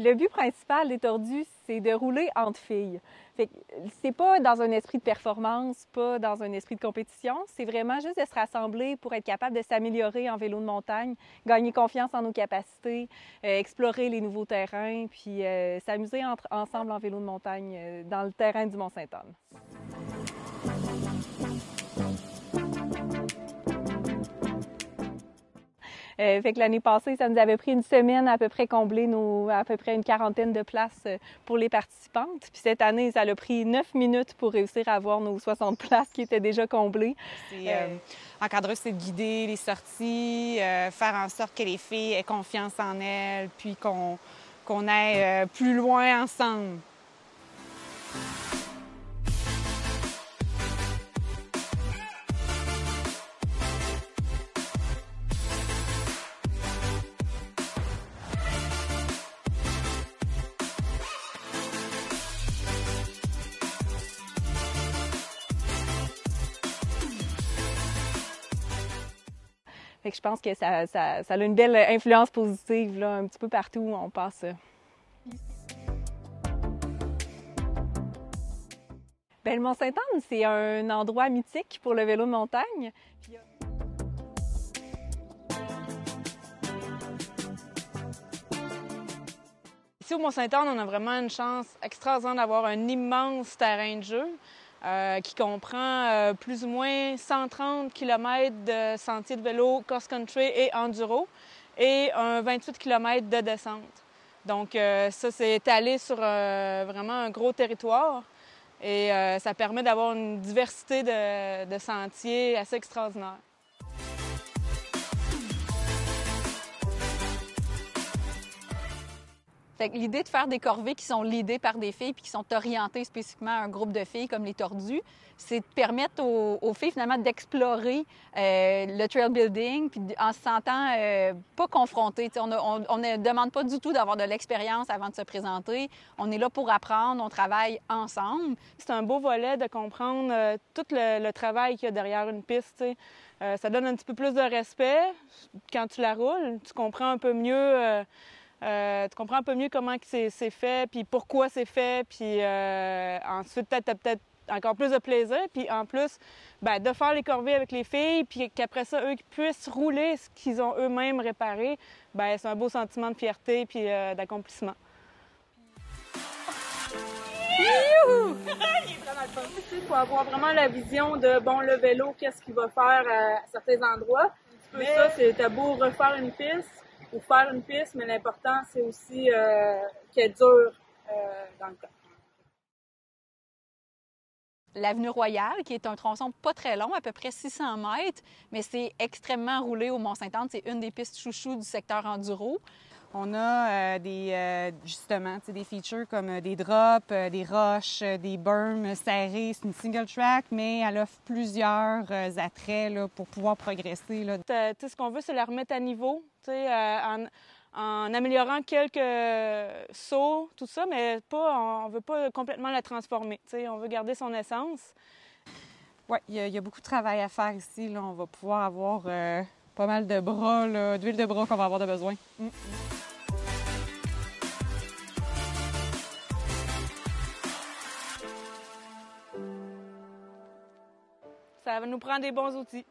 Le but principal des tordus, c'est de rouler entre filles. Fait que c'est pas dans un esprit de performance, pas dans un esprit de compétition, c'est vraiment juste de se rassembler pour être capable de s'améliorer en vélo de montagne, gagner confiance en nos capacités, explorer les nouveaux terrains, puis s'amuser ensemble en vélo de montagne dans le terrain du Mont-Sainte-Anne. Fait que l'année passée, ça nous avait pris une semaine à peu près combler à peu près une quarantaine de places pour les participantes. Puis cette année, ça a pris 9 minutes pour réussir à avoir nos 60 places qui étaient déjà comblées. Encadreuse, c'est de guider les sorties, faire en sorte que les filles aient confiance en elles, puis qu'on aille plus loin ensemble. Fait que je pense que ça a une belle influence positive là, un petit peu partout où on passe. Bien, le Mont-Sainte-Anne, c'est un endroit mythique pour le vélo de montagne. Ici au Mont-Sainte-Anne, on a vraiment une chance extraordinaire d'avoir un immense terrain de jeu qui comprend plus ou moins 130 km de sentiers de vélo cross-country et enduro et un 28 km de descente. Donc ça, c'est étalé sur vraiment un gros territoire et ça permet d'avoir une diversité de sentiers assez extraordinaire. Fait que l'idée de faire des corvées qui sont leadées par des filles puis qui sont orientées spécifiquement à un groupe de filles comme les tordus, c'est de permettre aux filles finalement d'explorer le trail building puis en se sentant pas confrontées. On ne demande pas du tout d'avoir de l'expérience avant de se présenter. On est là pour apprendre, on travaille ensemble. C'est un beau volet de comprendre tout le travail qu'il y a derrière une piste. Ça donne un petit peu plus de respect quand tu la roules. Tu comprends un peu mieux... tu comprends un peu mieux comment c'est fait, puis pourquoi c'est fait, puis ensuite, tu as peut-être encore plus de plaisir. Puis en plus, bien, de faire les corvées avec les filles, puis qu'après ça, eux qui puissent rouler ce qu'ils ont eux-mêmes réparé, bien, c'est un beau sentiment de fierté puis d'accomplissement. Youhou! Il est vraiment le fun. Il faut avoir vraiment la vision de, bon, le vélo, qu'est-ce qu'il va faire à certains endroits. Mais ça, c'est t'as beau refaire une piste, ou faire une piste, mais l'important, c'est aussi qu'elle dure dans le temps. L'avenue Royale, qui est un tronçon pas très long, à peu près 600 mètres, mais c'est extrêmement roulé au Mont-Sainte-Anne. C'est une des pistes chouchous du secteur enduro. On a justement des features comme des drops, des roches, des berms serrés. C'est une single track, mais elle offre plusieurs attraits là, pour pouvoir progresser. Là. Ce qu'on veut, c'est la remettre à niveau, en améliorant quelques sauts, tout ça, mais on ne veut pas complètement la transformer. On veut garder son essence. Oui, il y a beaucoup de travail à faire ici. Là. On va pouvoir avoir pas mal de bras, d'huile de bras qu'on va avoir de besoin. Ça va nous prendre des bons outils.